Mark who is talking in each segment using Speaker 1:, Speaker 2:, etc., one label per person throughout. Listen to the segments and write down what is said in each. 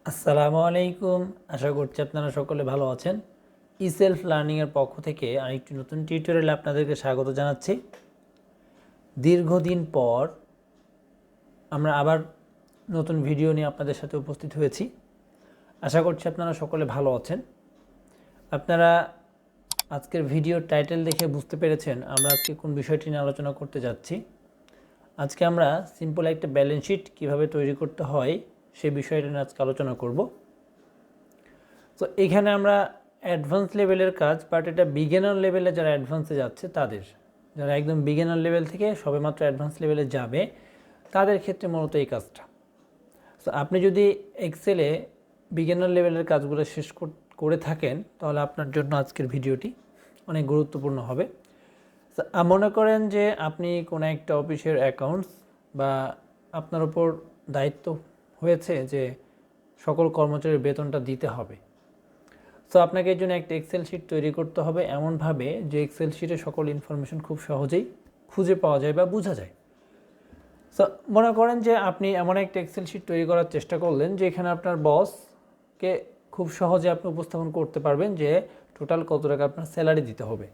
Speaker 1: আসসালামু আলাইকুম। আশা করছি আপনারা সকলে ভালো আছেন। সেলফ লার্নিংয়ের পক্ষ থেকে আরেকটি নতুন টিউটোরিয়ালে আপনাদেরকে স্বাগত জানাচ্ছি। দীর্ঘদিন পর আমরা আবার নতুন ভিডিও নিয়ে আপনাদের সাথে উপস্থিত হয়েছি। আশা করছি আপনারা সকলে ভালো আছেন। আপনারা আজকের ভিডিওর টাইটেল দেখে বুঝতে পেরেছেন আমরা আজকে কোন বিষয়টি নিয়ে আলোচনা করতে যাচ্ছি। আজকে আমরা সিম্পল একটা ব্যালেন্স শিট কীভাবে তৈরি করতে হয় সেই বিষয়টা নিয়ে আজকে আলোচনা করব। তো এখানে আমরা অ্যাডভান্স লেভেলের কাজ, বাট এটা বিগিনার লেভেলে যারা অ্যাডভান্সে যাচ্ছে তাদের, যারা একদম বিগিনার লেভেল থেকে সবেমাত্র অ্যাডভান্স লেভেলে যাবে তাদের ক্ষেত্রে মূলত এই কাজটা। তো আপনি যদি এক্সেলে বিগিনার লেভেলের কাজগুলো শেষ করে থাকেন তাহলে আপনার জন্য আজকের ভিডিওটি অনেক গুরুত্বপূর্ণ হবে। তো মনে করেন যে আপনি কোনো একটা অফিসের অ্যাকাউন্টস বা আপনার উপর দায়িত্ব হয়েছে যে সকল কর্মচারীর বেতনটা দিতে হবে। সো আপনাকে এর জন্য একটা এক্সেল শিট তৈরি করতে হবে এমনভাবে যে এক্সেল শিটে সকল ইনফরমেশন খুব সহজেই খুঁজে পাওয়া যায় বা বোঝা যায়। সো মনে করেন যে আপনি এমন একটা এক্সেল শিট তৈরি করার চেষ্টা করলেন যে এখানে আপনার বসকে খুব সহজে আপনি উপস্থাপন করতে পারবেন যে টোটাল কত টাকা আপনার স্যালারি দিতে হবে।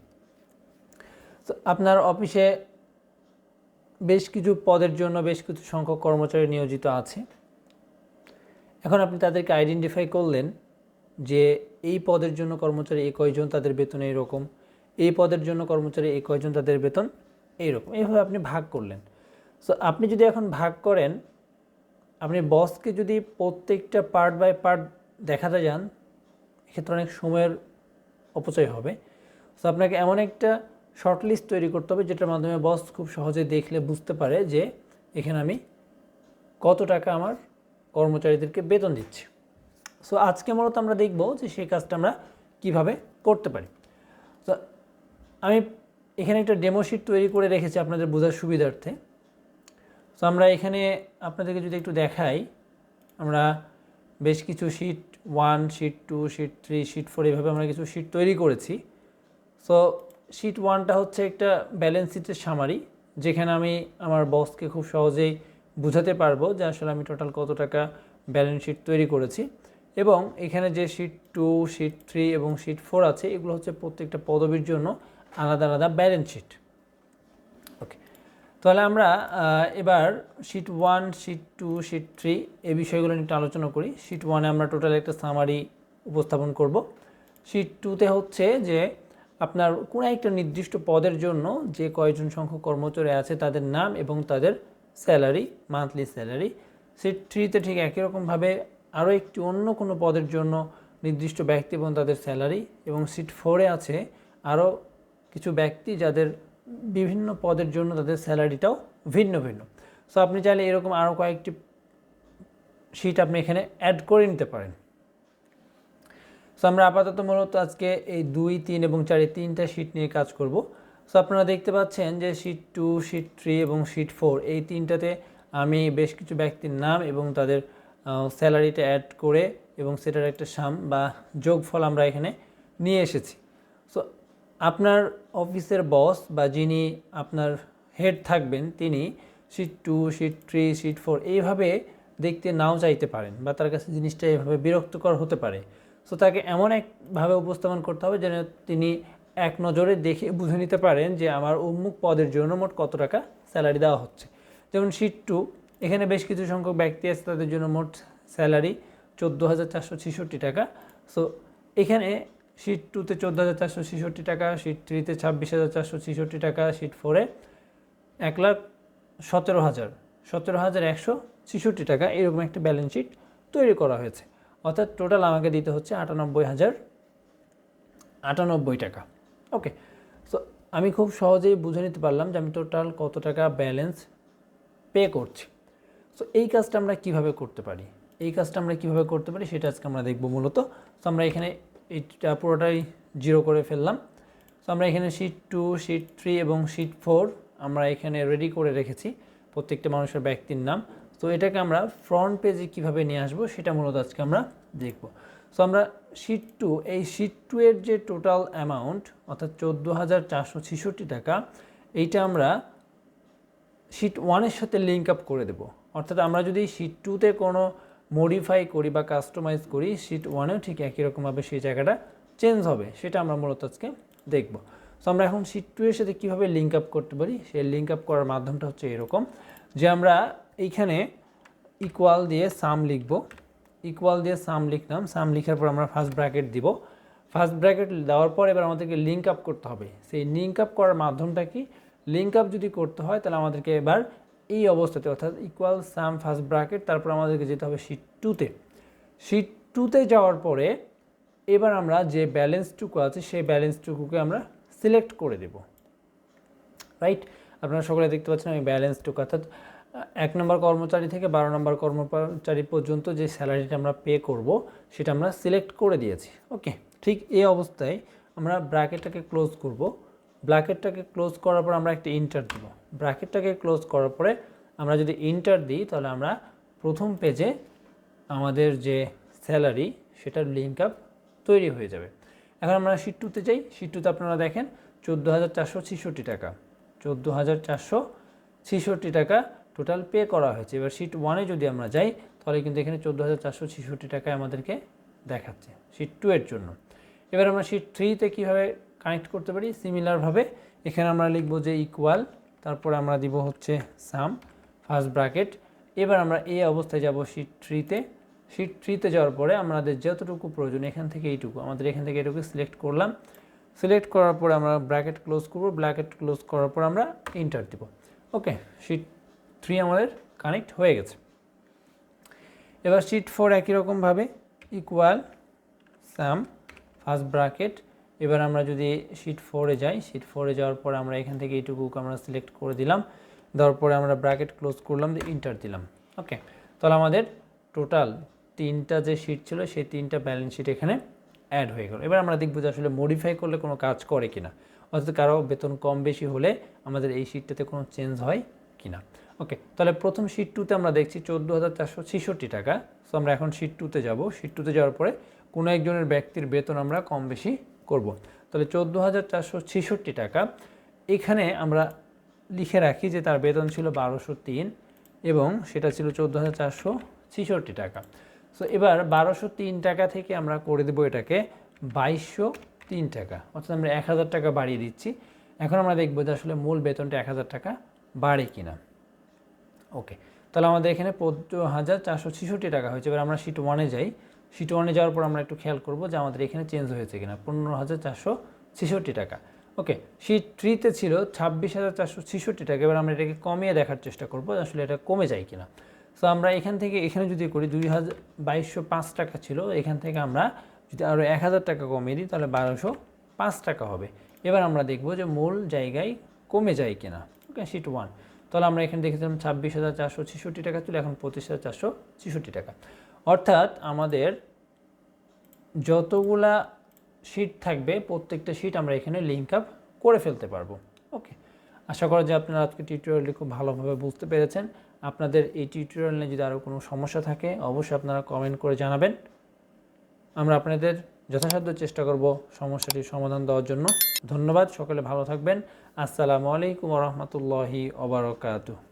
Speaker 1: তো আপনার অফিসে বেশ কিছু পদের জন্য বেশ কিছু সংখ্যক কর্মচারী নিয়োজিত আছে। এখন আপনি তাদেরকে আইডেন্টিফাই করলেন যে এই পদের জন্য কর্মচারী এই কয়জন, তাদের বেতন এইরকম, এই পদের জন্য কর্মচারী এই কয়জন, তাদের বেতন এইরকম। এইভাবে আপনি ভাগ করলেন। সো আপনি যদি এখন ভাগ করেন, আপনি বসকে যদি প্রত্যেকটা পার্ট বাই পার্ট দেখাতে যান এক্ষেত্রে অনেক সময়ের অপচয় হবে। সো আপনাকে এমন একটা শর্ট লিস্ট তৈরি করতে হবে যেটার মাধ্যমে বস খুব সহজে দেখলে বুঝতে পারে যে এখানে আমি কত টাকা আমার কর্মচারীদেরকে বেতন দিচ্ছি। সো আজকে মূলত আমরা দেখব যে সেই কাজটা আমরা কীভাবে করতে পারি। তো আমি এখানে একটা ডেমো শিট তৈরি করে রেখেছি আপনাদের বোঝার সুবিধার্থে। সো আমরা এখানে আপনাদেরকে যদি একটু দেখাই, আমরা বেশ কিছু শিট 1, শিট 2, শিট 3, শিট 4 এইভাবে আমরা কিছু শিট তৈরি করেছি। সো শিট 1টা হচ্ছে একটা ব্যালেন্স শিটের সামারি, যেখানে আমি আমার বসকে খুব সহজেই বোঝাতে পারবো যে আসলে আমি টোটাল কত টাকা ব্যালেন্স শিট তৈরি করেছি। এবং এখানে যে শিট 2, শিট 3 এবং শিট 4 আছে এগুলো হচ্ছে প্রত্যেকটা পদবীর জন্য আলাদা আলাদা ব্যালেন্স শিট। ওকে, তাহলে আমরা এবার শিট 1, শিট 2, শিট 3 এই বিষয়গুলো নিয়ে আলোচনা করি। শিট 1-এ আমরা টোটাল একটা সামারি উপস্থাপন করব। শিট 2-তে হচ্ছে যে আপনার কোনো একটা নির্দিষ্ট পদের জন্য যে কয়জন সংখ্যক কর্মচারী আছে তাদের নাম এবং তাদের স্যালারি, মান্থলি স্যালারি। শিট 3-তে ঠিক একই রকমভাবে আরও একটি অন্য কোনো পদের জন্য নির্দিষ্ট ব্যক্তি এবং তাদের স্যালারি। এবং শিট 4-এ আছে আরও কিছু ব্যক্তি যাদের বিভিন্ন পদের জন্য তাদের স্যালারিটাও ভিন্ন ভিন্ন। সো আপনি চাইলে এরকম আরও কয়েকটি শিট আপনি এখানে অ্যাড করে নিতে পারেন। সো আমরা আপাতত মূলত আজকে এই 2, 3 এবং 4 তিনটা শিট নিয়ে কাজ করব। সো আপনারা দেখতে পাচ্ছেন যে শিট 2, শিট 3 এবং শিট 4 এই তিনটাতে আমি বেশ কিছু ব্যক্তির নাম এবং তাদের স্যালারিটা অ্যাড করে এবং সেটার একটা সাম বা যোগফল আমরা এখানে নিয়ে এসেছি। সো আপনার অফিসের বস বা যিনি আপনার হেড থাকবেন তিনি শিট 2, শিট 3, শিট 4 এইভাবে দেখতে নাও চাইতে পারেন বা তার কাছে জিনিসটা এইভাবে বিরক্তকর হতে পারে। সো তাকে এমন একভাবে উপস্থাপন করতে হবে যেন তিনি এক নজরে দেখে বুঝে নিতে পারেন যে আমার উন্মুখ পদের জন্য মোট কত টাকা স্যালারি দেওয়া হচ্ছে। যেমন শিট 2, এখানে বেশ কিছু সংখ্যক ব্যক্তি আছে, তাদের জন্য মোট স্যালারি 14,466 টাকা। সো এখানে শিট 2-তে 14,466 টাকা, শিট 3-তে 26,466 টাকা, শিট 4-এ 1,17,166 টাকা এরকম একটা ব্যালেন্স শিট তৈরি করা হয়েছে। অর্থাৎ টোটাল আমাকে দিতে হচ্ছে 98,098 টাকা। ওকে, সো আমি খুব সহজেই বুঝে নিতে পারলাম যে আমি টোটাল কত টাকা ব্যালেন্স পে করছি। সো এই কাজটা আমরা কিভাবে করতে পারি, সেটা আজকে আমরা দেখব মূলত। সো আমরা এখানে এইটা পুরোটাই 0 করে ফেললাম। সো আমরা এখানে শিট 2, শিট 3 এবং শিট 4 আমরা এখানে রেডি করে রেখেছি প্রত্যেকটা মানুষের ব্যক্তির নাম। তো এটাকে আমরা ফ্রন্ট পেজে কীভাবে নিয়ে আসবো সেটা মূলত আজকে আমরা দেখব। সো আমরা শিট 2, এই শিট 2 এর যে টোটাল অ্যামাউন্ট অর্থাৎ 14,466 টাকা, এইটা আমরা শিট 1-এর সাথে লিঙ্ক আপ করে দেব। অর্থাৎ আমরা যদি শিট 2-তে কোনো মডিফাই করি বা কাস্টমাইজ করি, শিট 1এও ঠিক একই রকমভাবে সেই জায়গাটা চেঞ্জ হবে, সেটা আমরা মূলত আজকে দেখব। সো আমরা এখন শিট 2 এর সাথে কীভাবে লিঙ্ক আপ করতে পারি, সেই লিঙ্ক আপ করার মাধ্যমটা হচ্ছে এরকম যে আমরা এইখানে ইকুয়াল দিয়ে সাম লিখব, ইকুয়াল দিয়ে সাম লিখলাম, সাম লিখার পর আমরা ফার্স্ট ব্র্যাকেট দিব, ফার্স্ট ব্র্যাকেট দেওয়ার পর এবার আমাদেরকে লিঙ্ক আপ করতে হবে। সেই লিঙ্ক আপ করার মাধ্যমটা কি, লিঙ্ক আপ যদি করতে হয় তাহলে আমাদেরকে এবার এই অবস্থাতে অর্থাৎ ইকুয়াল সাম ফার্স্ট ব্র্যাকেট, তারপর আমাদেরকে যেতে হবে শিট 2তে। শিট 2তে যাওয়ার পরে এবার আমরা যে ব্যালেন্সটুকু আছে সেই ব্যালেন্সটুকুকে আমরা সিলেক্ট করে দেব, রাইট। আপনারা সকলে দেখতে পাচ্ছেন আমি ব্যালেন্সটুকু অর্থাৎ 1 নম্বর কর্মচারী থেকে 12 নম্বর কর্মচারী পর্যন্ত যে স্যালারিটা আমরা পে করব সেটা আমরা সিলেক্ট করে দিয়েছি। ওকে, ঠিক এই অবস্থায় আমরা ব্র্যাকেটটাকে ক্লোজ করব। ব্র্যাকেটটাকে ক্লোজ করার পর আমরা একটা ইন্টার দেব। ব্র্যাকেটটাকে ক্লোজ করার পরে আমরা যদি ইন্টার দিই তাহলে আমরা প্রথম পেজে আমাদের যে স্যালারি সেটার লিঙ্ক আপ তৈরি হয়ে যাবে। এখন আমরা শিট 2তে যাই। শিট 2তে আপনারা দেখেন 14,466 টাকা, 14,466 টাকা টোটাল পে করা হয়েছে। এবার শিট 1-এ যদি আমরা যাই তাহলে কিন্তু এখানে 14,466 টাকায় আমাদেরকে দেখাচ্ছে শিট 2 এর জন্য। এবার আমরা শিট 3-তে কীভাবে কানেক্ট করতে পারি, সিমিলারভাবে এখানে আমরা লিখব যে ইকুয়াল, তারপরে আমরা দিব হচ্ছে সাম ফার্স্ট ব্র্যাকেট। এবার আমরা এই অবস্থায় যাব শিট 3-তে। শিট 3-তে যাওয়ার পরে আমাদের যতটুকু প্রয়োজন এখান থেকে এইটুকু, আমাদের এখান থেকে এটুকু সিলেক্ট করলাম। সিলেক্ট করার পরে আমরা ব্র্যাকেট ক্লোজ করব, ব্র্যাকেট ক্লোজ করার পর আমরা ইন্টার দিব। ওকে, শিট 3 আমাদের কানেক্ট হয়ে গেছে। এবার শিট 4 একই রকমভাবে ইকুয়াল সাম ফার্স্ট ব্র্যাকেট। এবার আমরা যদি শিট 4-এ যাই, শিট 4-এ যাওয়ার পরে আমরা এখান থেকে এইটুকু আমরা সিলেক্ট করে দিলাম, দেওয়ার পরে আমরা ব্র্যাকেট ক্লোজ করলাম, দিয়ে ইন্টার দিলাম। ওকে, তাহলে আমাদের টোটাল 3টা যে শিট ছিল সেই 3টা ব্যালেন্স শিট এখানে অ্যাড হয়ে গেল। এবার আমরা দেখব যে আসলে মডিফাই করলে কোনো কাজ করে কিনা, অর্থাৎ কারো বেতন কম বেশি হলে আমাদের এই শিটটাতে কোনো চেঞ্জ হয় কিনা। ওকে, তাহলে প্রথম শিট 2-তে আমরা দেখছি 14,466 টাকা। সো আমরা এখন শিট 2-তে যাব। শিট 2-তে যাওয়ার পরে কোনো একজনের ব্যক্তির বেতন আমরা কম বেশি করব। তাহলে 14,466 টাকা এখানে আমরা লিখে রাখি যে তার বেতন ছিল 1203 এবং সেটা ছিল 14,466 টাকা। সো এবার 1203 টাকা থেকে আমরা করে দেবো এটাকে 2203 টাকা, অর্থাৎ আমরা 1000 টাকা বাড়িয়ে দিচ্ছি। এখন আমরা দেখব যে আসলে মূল বেতনটা 1000 টাকা বাড়ে কিনা। ওকে, তাহলে আমাদের এখানে 15,466 টাকা হয়েছে। এবার আমরা শিট 1-এ যাই। শিট 1-এ যাওয়ার পর আমরা একটু খেয়াল করব যে আমাদের এখানে চেঞ্জ হয়েছে কিনা, 15,466 টাকা। ওকে, শিট 3-তে ছিল 26,466 টাকা। এবার আমরা এটাকে কমিয়ে দেখার চেষ্টা করব আসলে এটা কমে যায় কিনা। সো আমরা এখান থেকে এখানে যদি করি 2205 টাকা ছিল, এখান থেকে আমরা যদি আরও 1000 টাকা কমিয়ে দিই তাহলে 1205 টাকা হবে। এবার আমরা দেখব যে মূল জায়গায় কমে যায় কিনা। ওকে, শিট 1, তাহলে আমরা এখানে দেখেছিলাম 26,466 টাকা ছিল, এখন 25,466 টাকা। অর্থাৎ আমাদের যতগুলা শিট থাকবে প্রত্যেকটা শিট আমরা এখানে লিঙ্ক আপ করে ফেলতে পারবো। ওকে, আশা করা যে আপনারা আজকে টিউটোরিয়ালটি খুব ভালোভাবে বুঝতে পেরেছেন। আপনাদের এই টিউটোরিয়াল নিয়ে যদি আরও কোনো সমস্যা থাকে অবশ্যই আপনারা কমেন্ট করে জানাবেন। আমরা আপনাদের যথাসাধ্য চেষ্টা করব সমস্যাটির সমাধান দেওয়ার জন্য। ধন্যবাদ, সকলে ভালো থাকবেন। আসসালামু আলাইকুম ওয়া রাহমাতুল্লাহি ওয়া বারাকাতুহু।